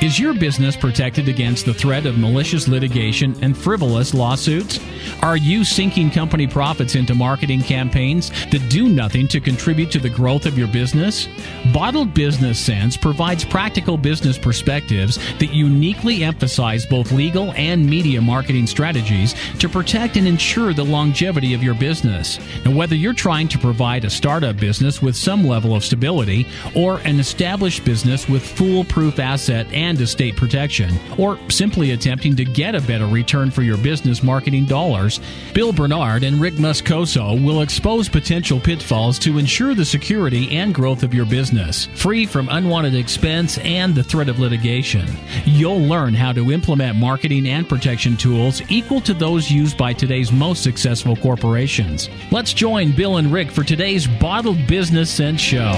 Is your business protected against the threat of malicious litigation and frivolous lawsuits? Are you sinking company profits into marketing campaigns that do nothing to contribute to the growth of your business? Bottled Business Sense provides practical business perspectives that uniquely emphasize both legal and media marketing strategies to protect and ensure the longevity of your business. Now, whether you're trying to provide a startup business with some level of stability or an established business with foolproof asset and estate protection, or simply attempting to get a better return for your business marketing dollars, Bill Bernard and Rick Moscoso will expose potential pitfalls to ensure the security and growth of your business, free from unwanted expense and the threat of litigation. You'll learn how to implement marketing and protection tools equal to those used by today's most successful corporations. Let's join Bill and Rick for today's Bottled Business Sense show.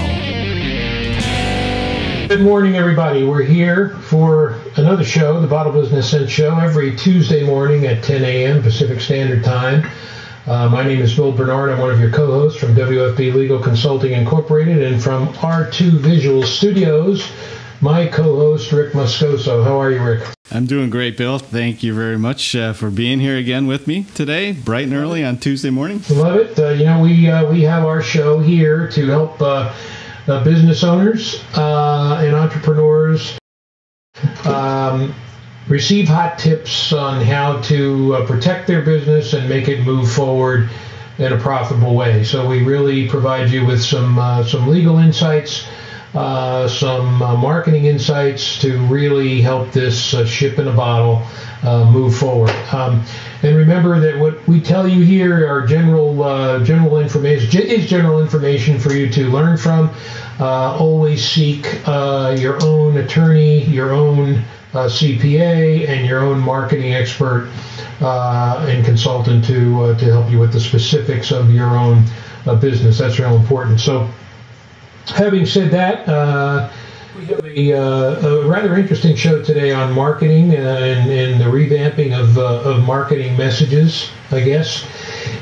Good morning, everybody. We're here for another show, the Bottled Business Sense show, every Tuesday morning at 10 a.m. Pacific Standard Time. My name is Bill Bernard. I'm one of your co-hosts from WFB Legal Consulting Incorporated, and from R2 Visual Studios, my co-host, Rick Moscoso. How are you, Rick? I'm doing great, Bill. Thank you very much for being here again with me today, bright and early on Tuesday morning. Love it. We have our show here to help business owners and entrepreneurs receive hot tips on how to protect their business and make it move forward in a profitable way. So we really provide you with some legal insights, some marketing insights to really help this ship in a bottle move forward. And remember that what we tell you here are general information for you to learn from. Always seek your own attorney, your own CPA, and your own marketing expert and consultant to help you with the specifics of your own business. That's real important. So, having said that, we have a rather interesting show today on marketing and the revamping of marketing messages, I guess.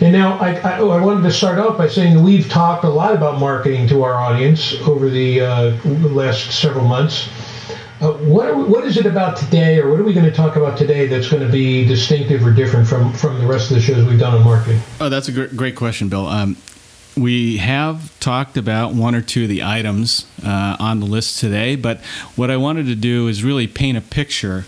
And now I wanted to start off by saying that we've talked a lot about marketing to our audience over the last several months. What is it about today, or what are we going to talk about today that's going to be distinctive or different from the rest of the shows we've done on marketing? Oh, that's a great question, Bill. We have talked about one or two of the items on the list today, but what I wanted to do is really paint a picture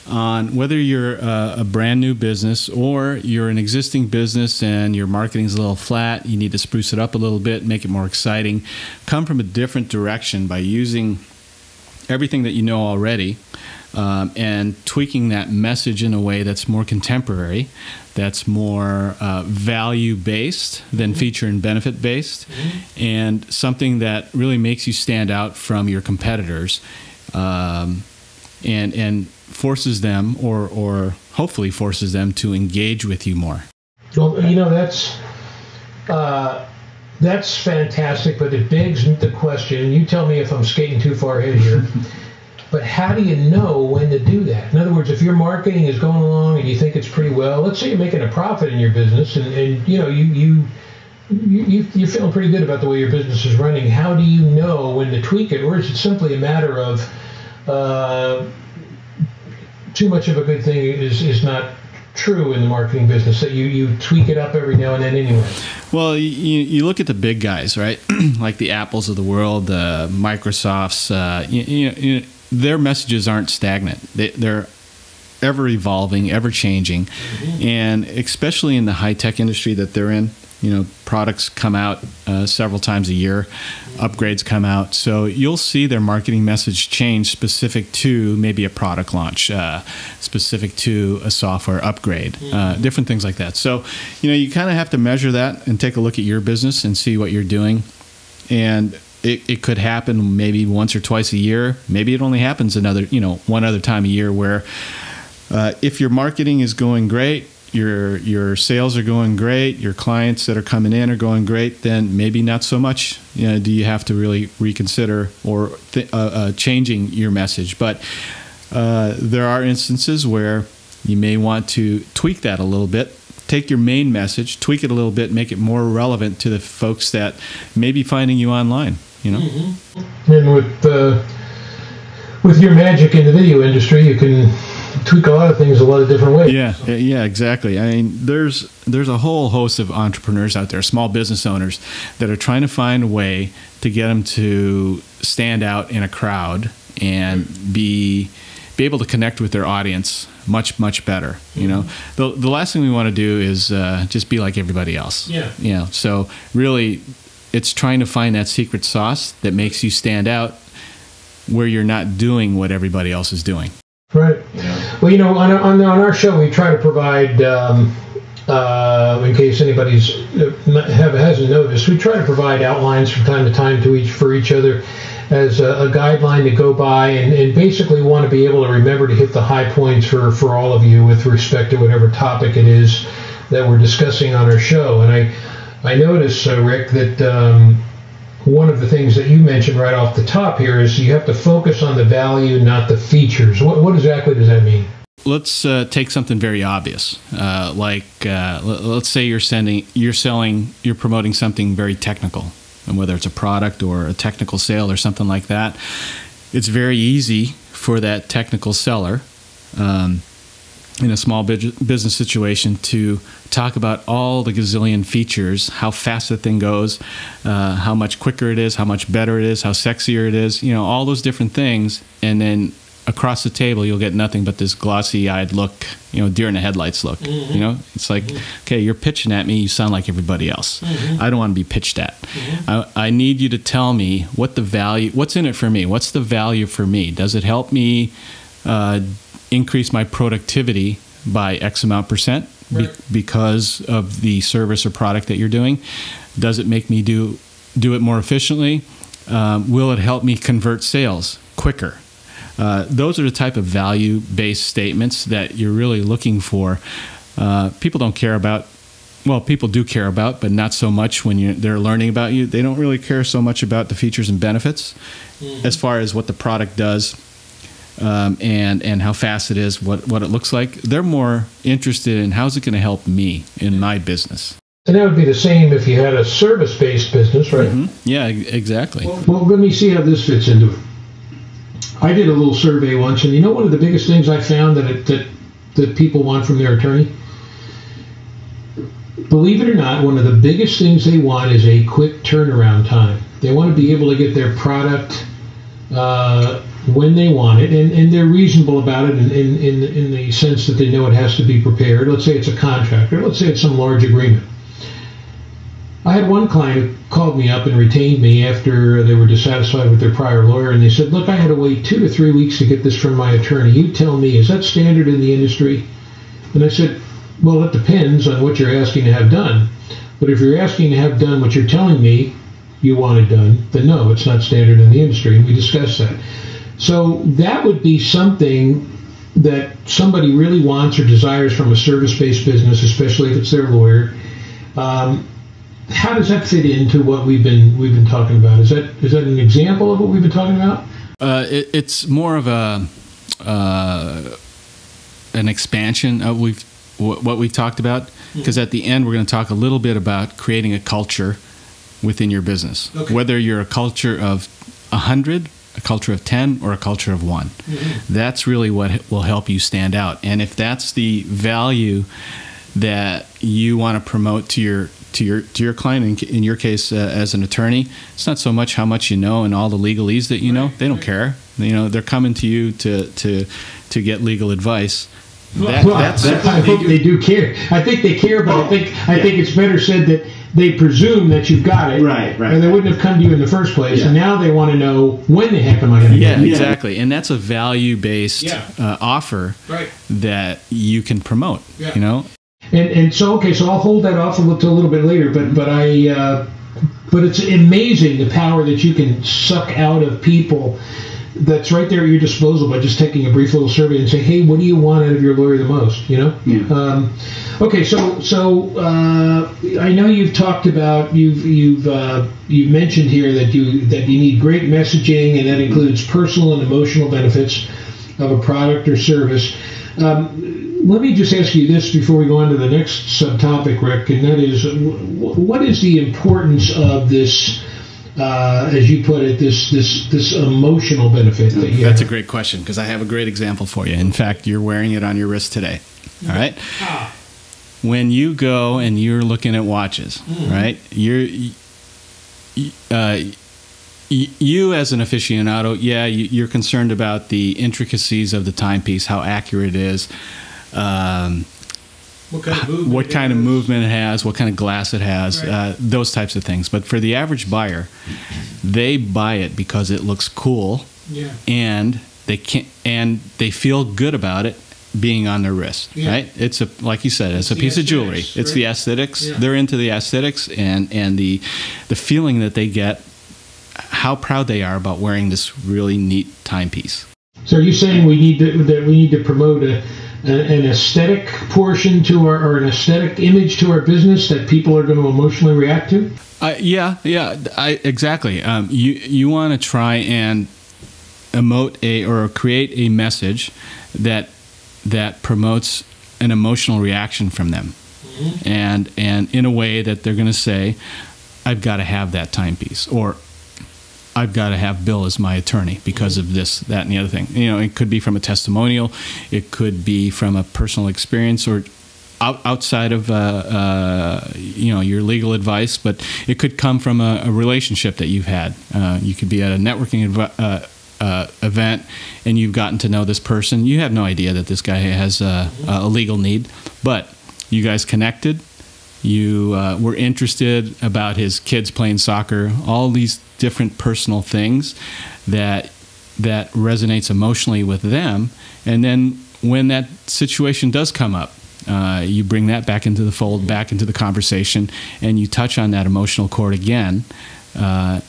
on whether you're a brand new business or you're an existing business and your marketing's a little flat, you need to spruce it up a little bit, make it more exciting, come from a different direction by using everything that you know already and tweaking that message in a way that's more contemporary, that's more value-based than feature and benefit-based, and something that really makes you stand out from your competitors and forces them, or hopefully forces them, to engage with you more. Well, that's fantastic, but it begs the question, and you tell me if I'm skating too far ahead here, but how do you know when to do that? In other words, if your marketing is going along and you think it's pretty well, let's say you're making a profit in your business and you're feeling pretty good about the way your business is running, how do you know when to tweak it? Or is it simply a matter of too much of a good thing is not true in the marketing business, that you tweak it up every now and then anyway? Well, you look at the big guys, right? Like the Apples of the world, the Microsofts, their messages aren't stagnant. They're ever evolving, ever changing. And especially in the high-tech industry that they're in, products come out several times a year, upgrades come out. So you'll see their marketing message change specific to maybe a product launch, specific to a software upgrade, different things like that. So, you kind of have to measure that and take a look at your business and see what you're doing. And it could happen maybe once or twice a year. Maybe it only happens one other time a year, where if your marketing is going great, your sales are going great, your clients that are coming in are going great, then maybe not so much do you have to really reconsider or changing your message. But there are instances where you may want to tweak that a little bit. Take your main message, tweak it a little bit, make it more relevant to the folks that may be finding you online. And with your magic in the video industry, you can tweak a lot of things a lot of different ways. Yeah, exactly. I mean, there's a whole host of entrepreneurs out there, small business owners, that are trying to find a way to get them to stand out in a crowd and be able to connect with their audience much better. You know, the last thing we want to do is just be like everybody else. Yeah. You know, so really, it's trying to find that secret sauce that makes you stand out, where you're not doing what everybody else is doing. Right. Yeah. Well, you know, on our show, we try to provide, in case anybody's hasn't noticed, we try to provide outlines from time to time for each other as a guideline to go by, and basically want to be able to remember to hit the high points for all of you with respect to whatever topic it is that we're discussing on our show. And I noticed, Rick, that one of the things that you mentioned right off the top here is you have to focus on the value, not the features. What exactly does that mean? Let's take something very obvious, let's say you're promoting something very technical, and whether it's a product or a technical sale or something like that. It's very easy for that technical seller in a small business situation to talk about all the gazillion features, how fast the thing goes, how much quicker it is, how much better it is, how sexier it is, you know, all those different things. And then across the table, you'll get nothing but this glossy-eyed look, you know, deer in the headlights look. You know, it's like, okay, you're pitching at me, you sound like everybody else. I don't want to be pitched at. I need you to tell me what's in it for me? What's the value for me? Does it help me increase my productivity by X amount percent because of the service or product that you're doing? Does it make me do it more efficiently? Will it help me convert sales quicker? Those are the type of value-based statements that you're really looking for. People don't care about, well, people do care about, but not so much when they're learning about you. They don't really care so much about the features and benefits as far as what the product does. And how fast it is, what it looks like. They're more interested in how's it going to help me in my business. And that would be the same if you had a service-based business, right? Yeah, exactly. Well, let me see how this fits into it. I did a little survey once, and you know one of the biggest things I found that people want from their attorney? Believe it or not, one of the biggest things they want is a quick turnaround time. They want to be able to get their product when they want it, and they're reasonable about it in the sense that they know it has to be prepared. Let's say it's a contract, or let's say it's some large agreement. I had one client who called me up and retained me after they were dissatisfied with their prior lawyer, and they said, look, I had to wait 2 to 3 weeks to get this from my attorney. You tell me, is that standard in the industry? And I said, well, it depends on what you're asking to have done. But if you're asking to have done what you're telling me you want it done, then no, it's not standard in the industry, and we discussed that. So that would be something that somebody really wants or desires from a service-based business, especially if it's their lawyer. How does that fit into what we've been talking about? Is that an example of what we've been talking about? It's more of an expansion of what we've talked about, because at the end we're going to talk a little bit about creating a culture within your business, whether you're a culture of 100, a culture of 10, or a culture of 1. That's really what will help you stand out. And if that's the value that you want to promote to your client, in your case as an attorney, it's not so much how much you know and all the legalese that you know. They don't care. You know, they're coming to you to get legal advice. I hope they do care. I think they care, but I think it's better said that they presume that you've got it, right, and they wouldn't have come to you in the first place. And now they want to know, when the heck am I going to get it? Yeah, exactly. And that's a value-based offer that you can promote. You know. And so I'll hold that off until a little bit later. But it's amazing the power that you can suck out of people. That's right there at your disposal by just taking a brief little survey and say, hey, what do you want out of your lawyer the most? You know. Yeah. So I know you've talked about you've mentioned here that you need great messaging, and that includes personal and emotional benefits of a product or service. Let me just ask you this before we go on to the next subtopic, Rick, and that is, what is the importance of this as you put it, this emotional benefit that you That's have? a great question, because I have a great example for you. In fact, you're wearing it on your wrist today. All right. When you go and you're looking at watches, right? You as an aficionado, you're concerned about the intricacies of the timepiece, how accurate it is, what kind of movement it has, what kind of glass it has, right. Those types of things. But for the average buyer, they buy it because it looks cool, and they feel good about it being on their wrist, right? It's like you said, it's a piece of jewelry. Right? It's the aesthetics. Yeah. They're into the aesthetics and the feeling that they get, how proud they are about wearing this really neat timepiece. So are you saying we need to promote an aesthetic portion to or an aesthetic image to our business that people are going to emotionally react to? Exactly. You want to try and emote or create a message that promotes an emotional reaction from them, and in a way that they're going to say, "I've got to have that timepiece," or "I've got to have Bill as my attorney because of this, that, and the other thing." You know, it could be from a testimonial, it could be from a personal experience, or outside of your legal advice, but it could come from a relationship that you've had. You could be at a networking event, and you've gotten to know this person. You have no idea that this guy has a legal need, but you guys connected. You were interested about his kids playing soccer. All these different personal things that resonates emotionally with them. And then when that situation does come up, you bring that back into the fold, back into the conversation, and you touch on that emotional chord again, and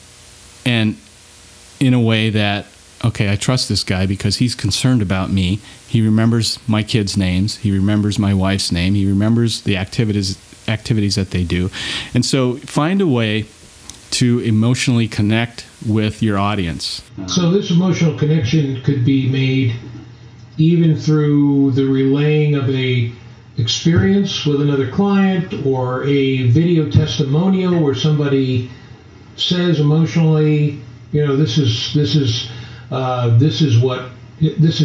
in a way that, okay, I trust this guy because he's concerned about me. He remembers my kids' names. He remembers my wife's name. He remembers the activities that they do. And so find a way to emotionally connect with your audience. So this emotional connection could be made even through the relaying of a experience with another client, or a video testimonial where somebody says emotionally, this is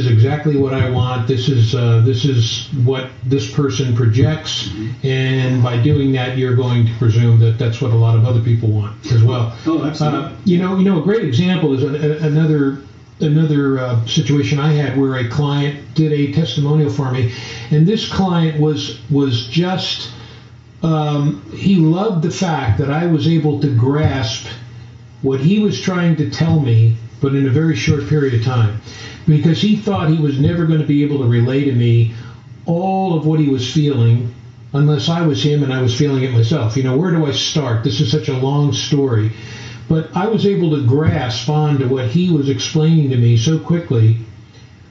exactly what I want. This is what this person projects, and by doing that, you're going to presume that that's what a lot of other people want as well. Oh, absolutely. A great example is another situation I had where a client did a testimonial for me, and this client was just he loved the fact that I was able to grasp what he was trying to tell me, but in a very short period of time, because he thought he was never going to be able to relay to me all of what he was feeling unless I was him and I was feeling it myself. Where do I start? This is such a long story. But I was able to grasp onto what he was explaining to me so quickly.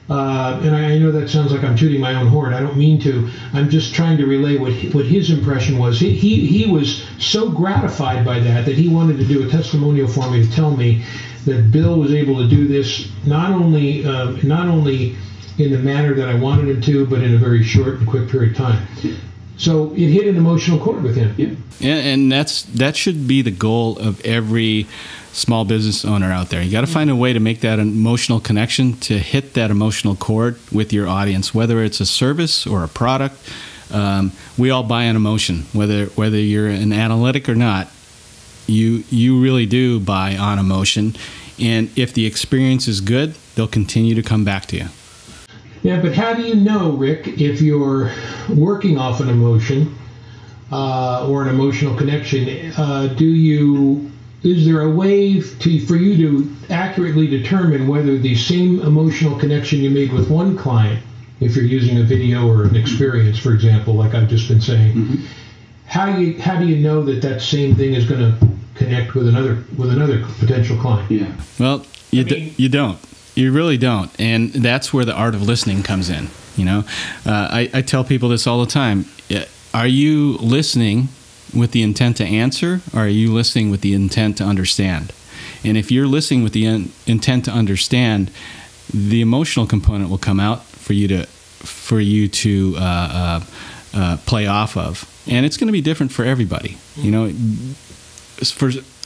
And I know that sounds like I'm tooting my own horn. I don't mean to. I'm just trying to relay what his impression was. He was so gratified by that he wanted to do a testimonial for me to tell me that Bill was able to do this not only in the manner that I wanted him to, but in a very short and quick period of time. So it hit an emotional chord with him. Yeah, and that should be the goal of every small business owner out there. You got to find a way to make that emotional connection, to hit that emotional chord with your audience, whether it's a service or a product. We all buy on emotion, whether you're an analytic or not. You really do buy on emotion, and if the experience is good, they'll continue to come back to you. Yeah, but how do you know, Rick, if you're working off an emotion or an emotional connection? Is there a way for you to accurately determine whether the same emotional connection you made with one client, if you're using a video or an experience, for example, like I've just been saying, how do you know that same thing is going to connect with another potential client? Yeah. Well, you don't. You really don't, and that's where the art of listening comes in. I tell people this all the time. Are you listening with the intent to answer, or are you listening with the intent to understand? And if you're listening with the intent to understand, the emotional component will come out for you to play off of, and it's going to be different for everybody.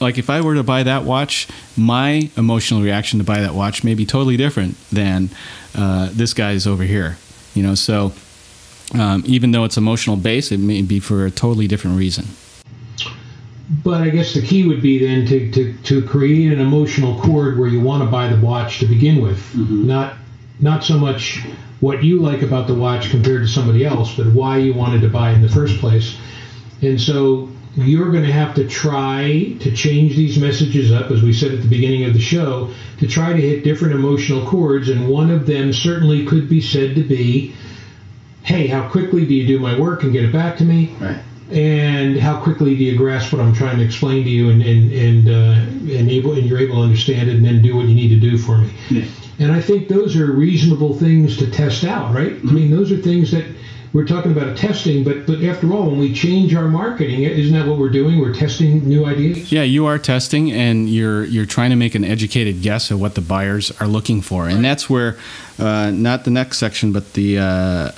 like if I were to buy that watch, my emotional reaction to buy that watch may be totally different than this guy's over here. You know, so even though it's emotional based, it may be for a totally different reason. But I guess the key would be then to create an emotional cord where you want to buy the watch to begin with, not so much what you like about the watch compared to somebody else, but why you wanted to buy it in the first place. And so you're going to have to try to change these messages up, as we said at the beginning of the show, to try to hit different emotional chords. And one of them certainly could be said to be, hey, how quickly do you do my work and get it back to me? Right. And how quickly do you grasp what I'm trying to explain to you and you're able to understand it and then do what you need to do for me? Yeah. And I think those are reasonable things to test out, right? I mean, those are things that we're talking about testing, but after all, when we change our marketing, isn't that what we're doing? We're testing new ideas? Yeah, you are testing, and you're trying to make an educated guess of what the buyers are looking for. And that's where, not the next section, but the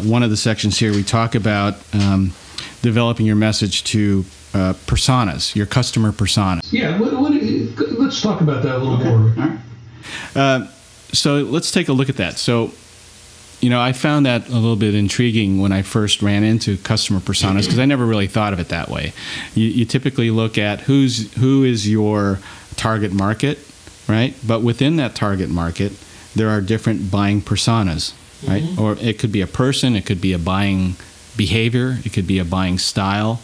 one of the sections here, we talk about developing your message to personas, your customer personas. Yeah, let's talk about that a little more. All right. So let's take a look at that. So, you know, I found that a little bit intriguing when I first ran into customer personas because I never really thought of it that way. You typically look at who is your target market, right? But within that target market, there are different buying personas, right? Or it could be a person, it could be a buying behavior, it could be a buying style,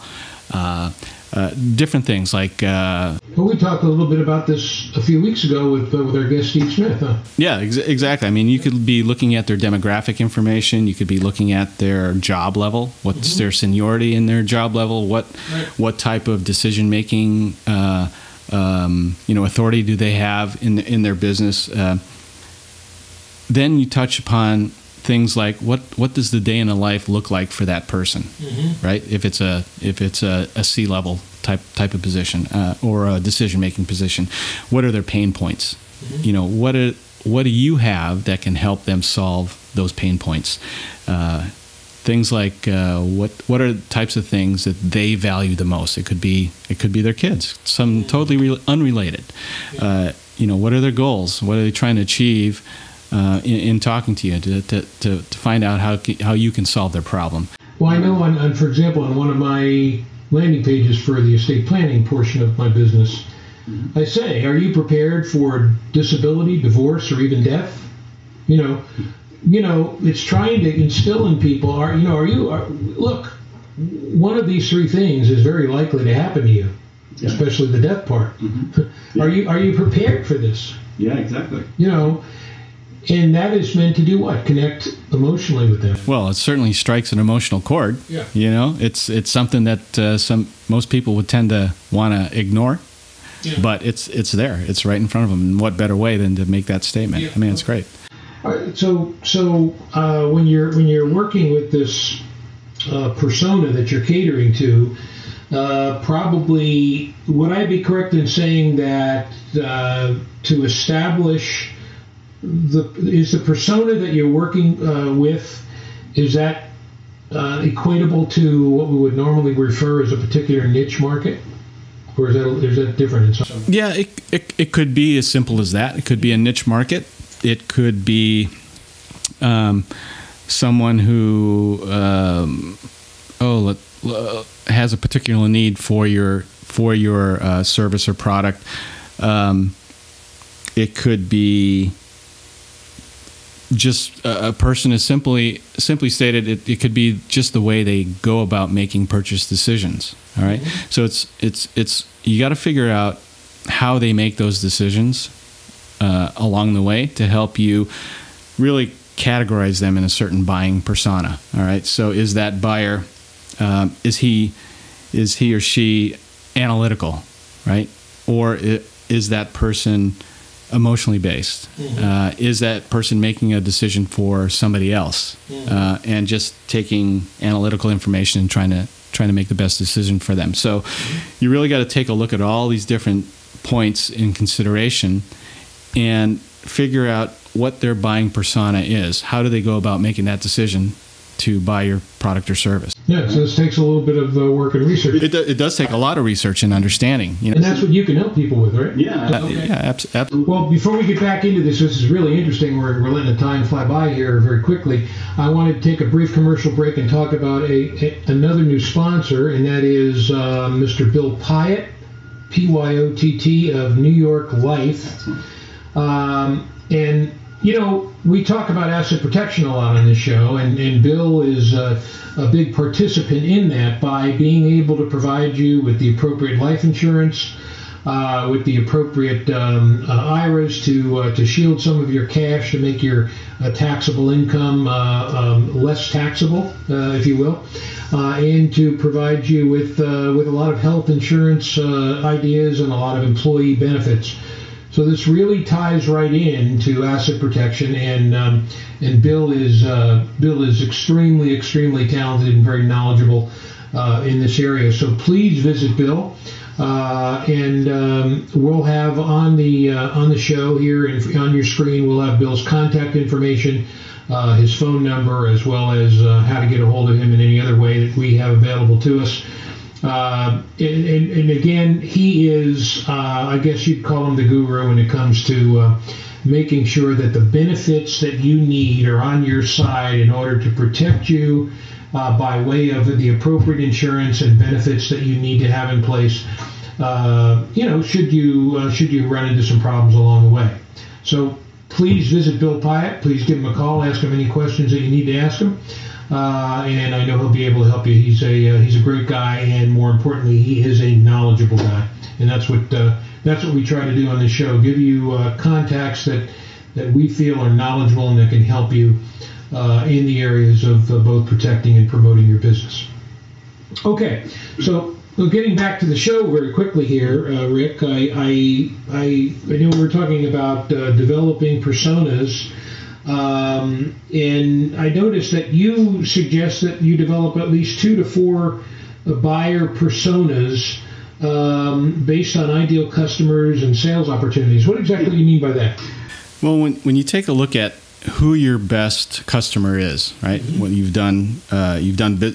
different things like. Well, we talked a little bit about this a few weeks ago with our guest Steve Smith, huh? Yeah, exactly. I mean, you could be looking at their demographic information. You could be looking at their job level. What's their seniority in their job level? What type of decision making, authority do they have in their business? Then you touch upon things like what does the day in a life look like for that person, right? If it's a C-level type of position or a decision-making position, what are their pain points? You know, what do you have that can help them solve those pain points? Things like what are the types of things that they value the most? It could be their kids, some totally unrelated. What are their goals? What are they trying to achieve? In talking to you to find out how you can solve their problem. Well, I know for example, on one of my landing pages for the estate planning portion of my business, I say, are you prepared for disability, divorce, or even death? You know, it's trying to instill in people, look, one of these three things is very likely to happen to you, especially the death part. Yeah. Are you prepared for this? Yeah, exactly. You know, and that is meant to do what? Connect emotionally with them. Well, it certainly strikes an emotional chord. Yeah. You know, it's something that most people would tend to want to ignore, but it's there. It's right in front of them. And what better way than to make that statement? Yeah. I mean, it's great. All right, so when you're working with this persona that you're catering to, probably would I be correct in saying that to establish is the persona that you're working with, is that equatable to what we would normally refer as a particular niche market? Or is that different in some? Yeah, it could be as simple as that. It could be a niche market. It could be someone who has a particular need for your service or product. It could be just a person is simply stated. It could be just the way they go about making purchase decisions. All right, so it's you got to figure out how they make those decisions along the way to help you really categorize them in a certain buying persona. All right, so is that buyer is he or she analytical, right, or is that person emotionally based? Is that person making a decision for somebody else and just taking analytical information and trying to make the best decision for them? So you really got to take a look at all these different points in consideration and figure out what their buying persona is. How do they go about making that decision to buy your product or service? Yeah, so this takes a little bit of work and research. It does take a lot of research and understanding. And that's what you can help people with, right? Yeah. Okay. Yeah, absolutely. Well, before we get back into this is really interesting. We're letting the time fly by here very quickly. I wanted to take a brief commercial break and talk about another new sponsor, and that is Mr. Bill Pyatt, Pyott of New York Life. And, we talk about asset protection a lot on this show, and Bill is a big participant in that by being able to provide you with the appropriate life insurance, with the appropriate IRAs to shield some of your cash, to make your taxable income less taxable, if you will, and to provide you with a lot of health insurance ideas and a lot of employee benefits. So this really ties right into asset protection, and Bill is extremely talented and very knowledgeable in this area. So please visit Bill, and we'll have on the show here and on your screen, we'll have Bill's contact information, his phone number, as well as how to get a hold of him in any other way that we have available to us. And again, he is, I guess you'd call him the guru when it comes to making sure that the benefits that you need are on your side in order to protect you by way of the appropriate insurance and benefits that you need to have in place, should you run into some problems along the way. So please visit Bill Pyatt. Please give him a call. Ask him any questions that you need to ask him. And I know he'll be able to help you. He's a great guy, and more importantly, he is a knowledgeable guy. And that's what we try to do on this show: give you contacts that we feel are knowledgeable and that can help you in the areas of both protecting and promoting your business. Okay, so getting back to the show very quickly here, Rick. I know we were talking about developing personas. And I noticed that you suggest that you develop at least 2 to 4 buyer personas based on ideal customers and sales opportunities. What exactly do you mean by that? Well, when you take a look at who your best customer is, right? Mm-hmm. When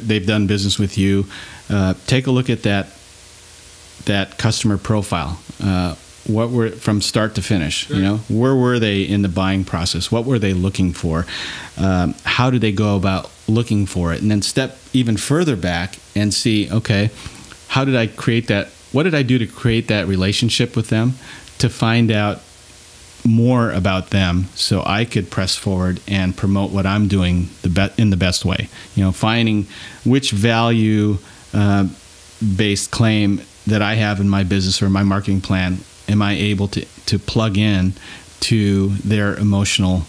they've done business with you. Take a look at that customer profile. What were from start to finish? Right. Where were they in the buying process? What were they looking for? How did they go about looking for it? And then step even further back and see, okay, how did I create that? What did I do to create that relationship with them, to find out more about them so I could press forward and promote what I'm doing in the best way? Finding which value based claim that I have in my business or my marketing plan am I able to plug in to their emotional,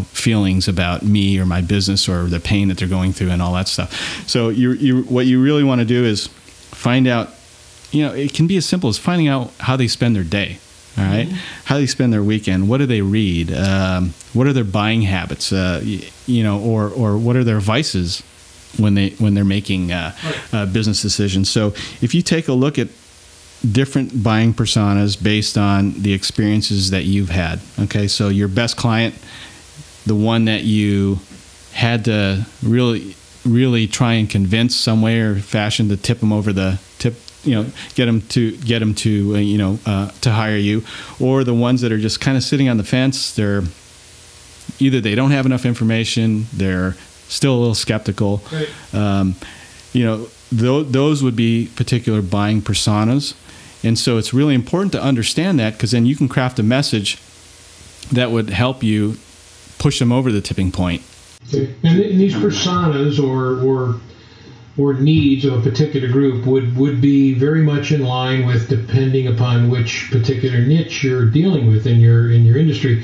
feelings about me or my business or the pain that they're going through and all that stuff. So what you really want to do is find out, it can be as simple as finding out how they spend their day. All right, mm-hmm. How they spend their weekend. What do they read? What are their buying habits? Or what are their vices when they're making business decisions? So if you take a look at different buying personas based on the experiences that you've had. Okay, so your best client, the one that you had to really try and convince some way or fashion to tip them over the tip, get them to hire you, or the ones that are just kind of sitting on the fence. They're either they don't have enough information, they're still a little skeptical. Right. Those would be particular buying personas. And so it's really important to understand that, because then you can craft a message that would help you push them over the tipping point. Okay. And these personas or needs of a particular group would be very much in line with, depending upon which particular niche you're dealing with in your industry.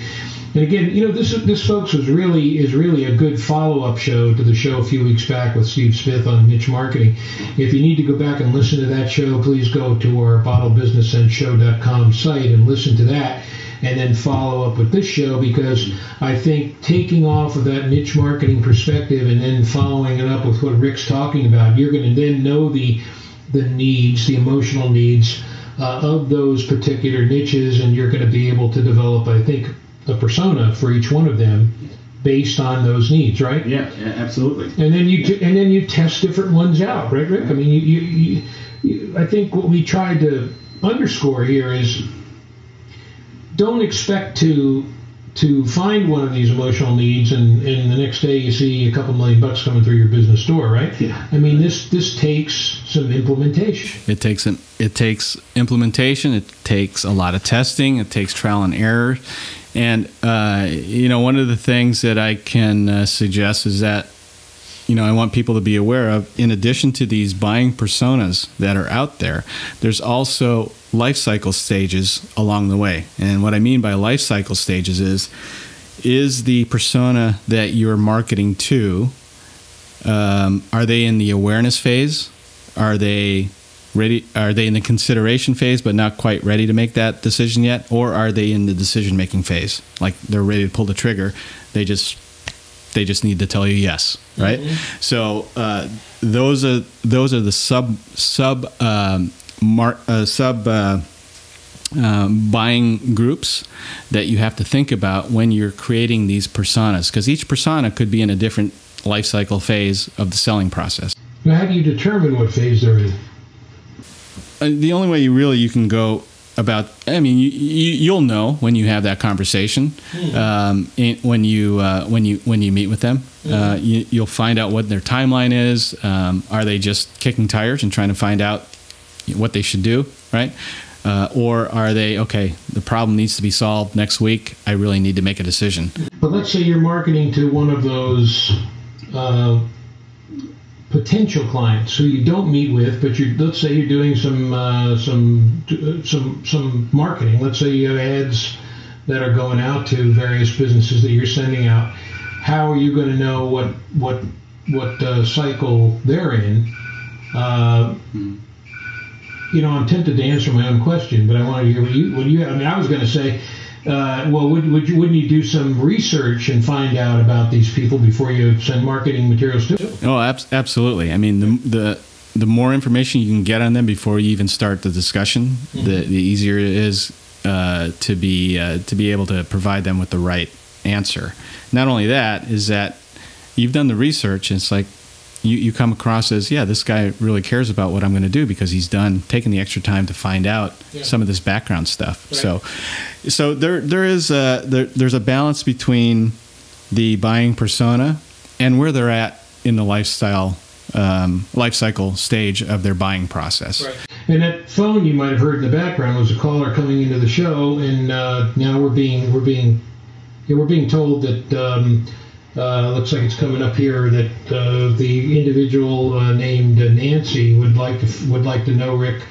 And again, this folks is really a good follow-up show to the show a few weeks back with Steve Smith on niche marketing. If you need to go back and listen to that show, please go to our bottlebusinessshow.com site and listen to that, and then follow up with this show, because I think taking off of that niche marketing perspective and then following it up with what Rick's talking about, you're going to then know the needs, the emotional needs of those particular niches, and you're going to be able to develop, I think, a persona for each one of them based on those needs, right? Yeah, absolutely. And then you test different ones out, right, Rick? I mean, I think what we tried to underscore here is don't expect to find one of these emotional needs and the next day you see a couple $1,000,000 coming through your business door, right? Yeah. I mean, this takes some implementation. It takes implementation. It takes a lot of testing. It takes trial and error. And one of the things that I can suggest is that I want people to be aware of, in addition to these buying personas that are out there, there's also life cycle stages along the way. And what I mean by life cycle stages is the persona that you're marketing to, are they in the awareness phase? Are they ready? Are they in the consideration phase but not quite ready to make that decision yet? Or are they in the decision-making phase? Like they're ready to pull the trigger. They just need to tell you yes, right? Mm-hmm. So those are the buying groups that you have to think about when you're creating these personas, because each persona could be in a different life cycle phase of the selling process. Now, how do you determine what phase they're in? The only way you can go about, I mean, you'll know when you have that conversation, when you meet with them. You'll find out what their timeline is. Are they just kicking tires and trying to find out what they should do, right? Or are they, okay, the problem needs to be solved next week, I really need to make a decision. But let's say you're marketing to one of those potential clients who you don't meet with, but let's say you're doing some marketing. Let's say you have ads that are going out to various businesses that you're sending out. How are you going to know what cycle they're in? I'm tempted to answer my own question, but I want to hear what you. I mean, I was going to say, wouldn't you do some research and find out about these people before you send marketing materials to them? Oh, absolutely. I mean, the more information you can get on them before you even start the discussion, the easier it is to be able to provide them with the right answer. Not only that, is that you've done the research, and it's like you come across as, yeah, this guy really cares about what I'm going to do because he's taken the extra time to find out some of this background stuff. Right. So there's a balance between the buying persona and where they're at in the life cycle stage of their buying process. Right. And that phone you might have heard in the background was a caller coming into the show, and now we're being told that. Looks like it's coming up here that the individual named Nancy would like to know, Rick.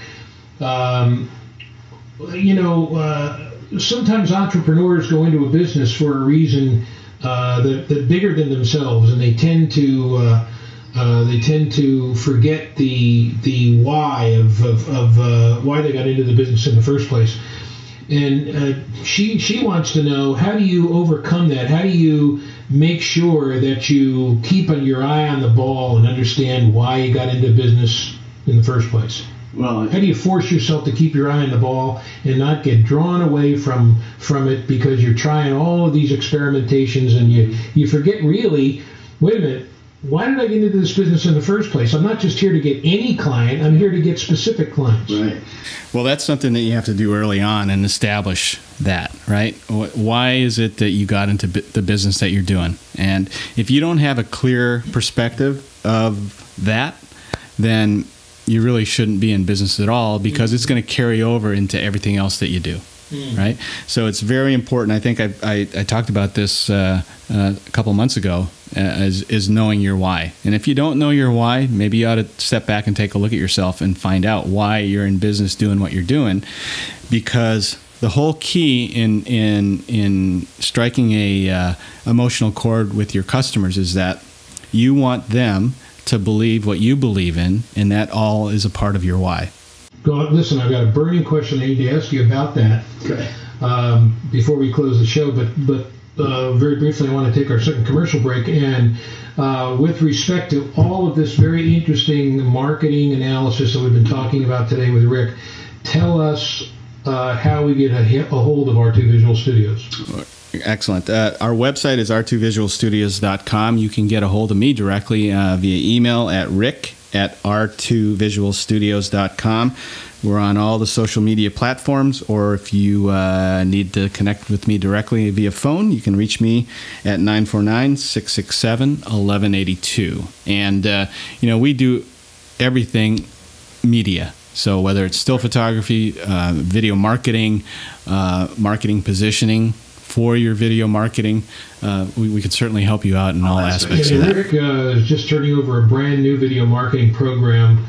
Sometimes entrepreneurs go into a business for a reason that bigger than themselves, and they tend to forget the why of why they got into the business in the first place. And she wants to know, how do you overcome that? How do you make sure that you keep your eye on the ball and understand why you got into business in the first place? Well, how do you force yourself to keep your eye on the ball and not get drawn away from it because you're trying all of these experimentations and you forget really, wait a minute, why did I get into this business in the first place? I'm not just here to get any client. I'm here to get specific clients. Right. Well, that's something that you have to do early on and establish that, right? Why is it that you got into the business that you're doing? And if you don't have a clear perspective of that, then you really shouldn't be in business at all, because it's going to carry over into everything else that you do. Right? So it's very important. I think I talked about this a couple months ago, is knowing your why. And if you don't know your why, maybe you ought to step back and take a look at yourself and find out why you're in business doing what you're doing. Because the whole key in striking a emotional chord with your customers is that you want them to believe what you believe in, and that all is a part of your why. Listen, I've got a burning question I need to ask you about that. Okay. Before we close the show, but very briefly, I want to take our second commercial break. And with respect to all of this very interesting marketing analysis that we've been talking about today with Rick, tell us how we get a hold of R2 Visual Studios. Excellent. Our website is r2visualstudios.com. You can get a hold of me directly via email at rick@r2visualstudios.com. We're on all the social media platforms, or if you need to connect with me directly via phone, you can reach me at 949-667-1182. And, we do everything media. So whether it's still photography, video marketing, marketing positioning, for your video marketing, we could certainly help you out in all aspects of that. Rick is just turning over a brand new video marketing program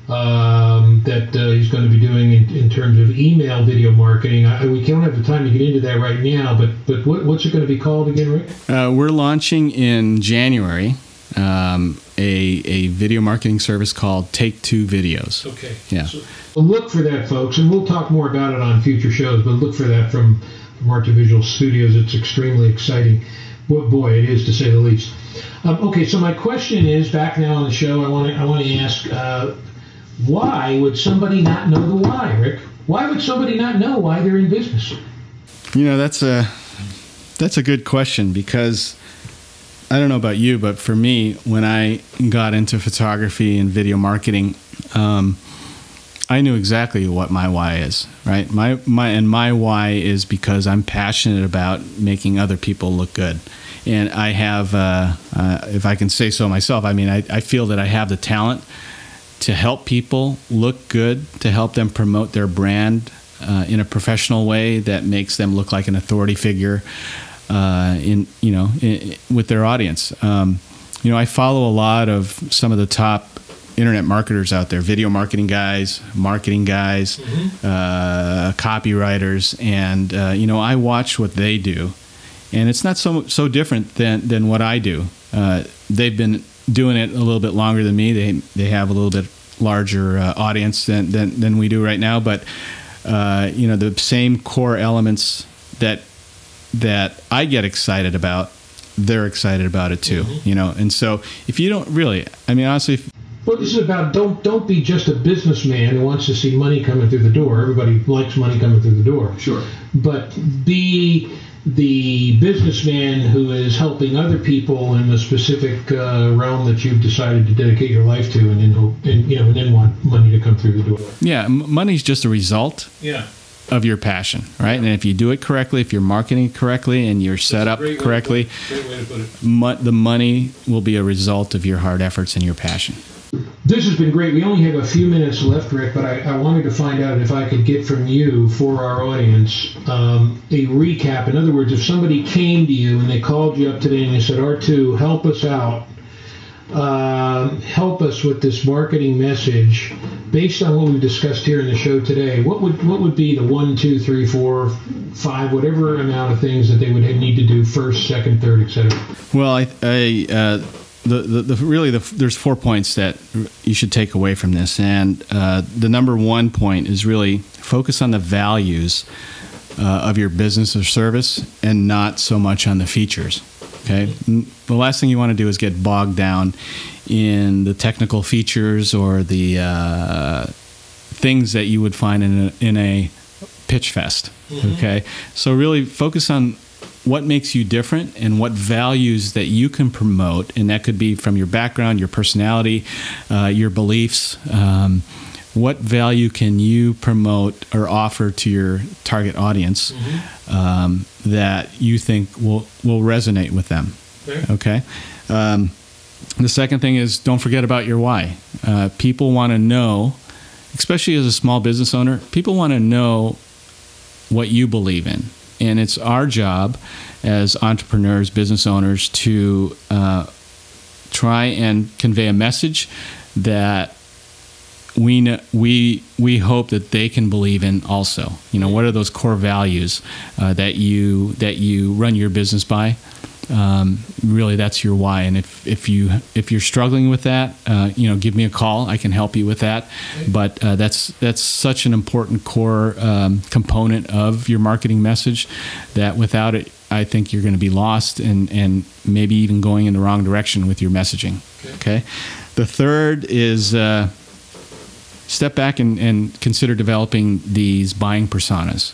that he's going to be doing in terms of email video marketing. We don't have the time to get into that right now, but what's it going to be called again, Rick? We're launching in January a video marketing service called Take Two Videos. Okay. Yeah. So look for that, folks, and we'll talk more about it on future shows, but look for that from R2 Visual Studios. It's extremely exciting. Boy, it is, to say the least. Okay, so my question is, back now on the show, I want to ask, why would somebody not know the why, Rick? Why would somebody not know why they're in business? That's a good question, because I don't know about you, but for me, when I got into photography and video marketing, I knew exactly what my why is, right? My why is because I'm passionate about making other people look good. And I have, if I can say so myself, I feel that I have the talent to help people look good, to help them promote their brand in a professional way that makes them look like an authority figure with their audience. I follow a lot of some of the top internet marketers out there, video marketing guys, copywriters, and I watch what they do, and it's not so different than what I do. They've been doing it a little bit longer than me. They have a little bit larger audience than we do right now, but the same core elements that I get excited about, they're excited about it too. And so if you don't really, honestly. Well, this is about don't be just a businessman who wants to see money coming through the door. Everybody likes money coming through the door. Sure. But be the businessman who is helping other people in the specific realm that you've decided to dedicate your life to, and then want money to come through the door. Yeah, money's just a result. Yeah. Of your passion, right? And if you do it correctly, if you're marketing correctly and you're set up correctly, great way to put it. The money will be a result of your hard efforts and your passion. This has been great. We only have a few minutes left, Rick, but I wanted to find out if I could get from you, for our audience, a recap. In other words, if somebody came to you and they called you up today and they said, R2, help us out, help us with this marketing message, based on what we've discussed here in the show today, what would be the 1, 2, 3, 4, 5, whatever amount of things that they would need to do first, second, third, etc.? Well, there's 4 points that you should take away from this, and the number one point is really focus on the values of your business or service, and not so much on the features. Okay, the last thing you want to do is get bogged down in the technical features or the things that you would find in a pitch fest. Okay, so really focus on what makes you different and what values that you can promote, and that could be from your background, your personality, your beliefs. What value can you promote or offer to your target audience that you think will resonate with them? Okay. The second thing is, don't forget about your why. People want to know, especially as a small business owner, people want to know what you believe in. And it's our job as entrepreneurs, business owners, to try and convey a message that we hope that they can believe in also. What are those core values that you run your business by? Really, that's your why. And if you're struggling with that, give me a call. I can help you with that. But that's such an important core component of your marketing message that without it, I think you're going to be lost and maybe even going in the wrong direction with your messaging. Okay. The third is step back and consider developing these buying personas.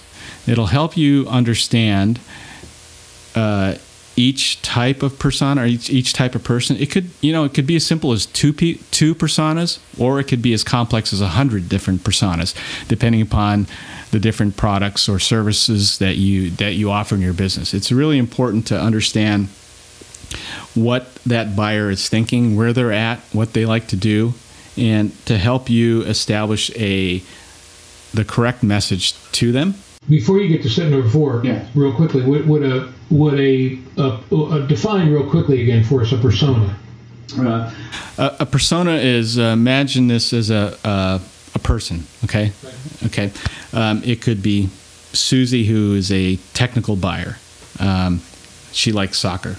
It'll help you understand each type of persona or each type of person. It could be as simple as two personas, or it could be as complex as 100 different personas, depending upon the different products or services that you offer in your business. It's really important to understand what that buyer is thinking, where they're at, what they like to do, and to help you establish the correct message to them. Before you get to step number 4, real quickly, define real quickly again for us a persona. A persona is, imagine this as a person, okay? Okay. It could be Susie, who is a technical buyer. She likes soccer.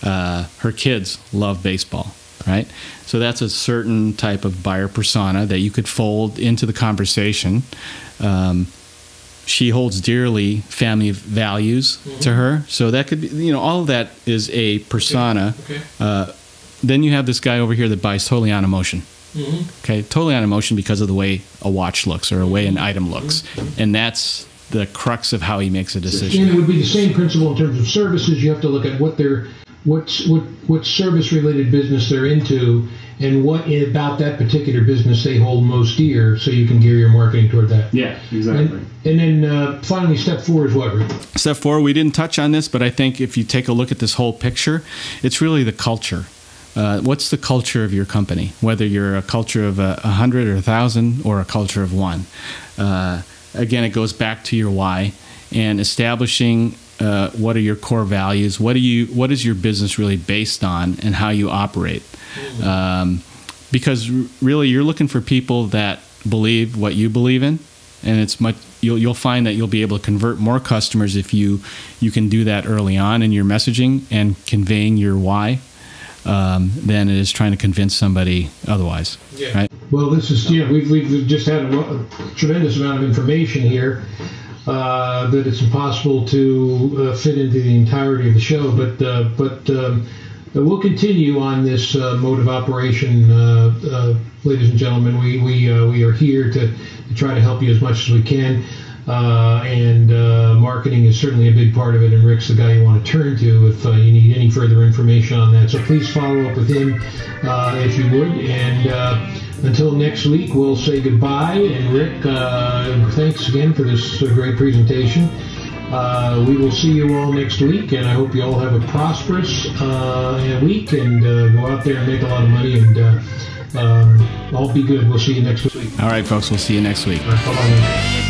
Her kids love baseball, right? So that's a certain type of buyer persona that you could fold into the conversation. She holds dearly family values to her. So that could be, all of that is a persona. Okay. Then you have this guy over here that buys totally on emotion. Okay, totally on emotion because of the way a watch looks or the way an item looks. And that's the crux of how he makes a decision. And it would be the same principle in terms of services. You have to look at what service-related business they're into, and what about that particular business they hold most dear, so you can gear your marketing toward that. Yeah, exactly. And then finally, step 4 is what, Rick? Step 4, we didn't touch on this, but I think if you take a look at this whole picture, it's really the culture. What's the culture of your company? Whether you're a culture of 100 or 1,000 or a culture of 1. Again, it goes back to your why and establishing what are your core values. What is your business really based on, and how you operate. Because really, you're looking for people that believe what you believe in, and it's much. You'll find that you'll be able to convert more customers if you can do that early on in your messaging and conveying your why. Than it is trying to convince somebody otherwise. Yeah. Right? Well, this is we've just had a tremendous amount of information here that it's impossible to fit into the entirety of the show. But we'll continue on this mode of operation, ladies and gentlemen. We are here to try to help you as much as we can. And marketing is certainly a big part of it, and Rick's the guy you want to turn to if you need any further information on that. So please follow up with him if you would. And until next week, we'll say goodbye. And Rick, thanks again for this great presentation. We will see you all next week, and I hope you all have a prosperous week, and go out there and make a lot of money, and all be good. We'll see you next week. All right, folks, we'll see you next week. All right, bye-bye.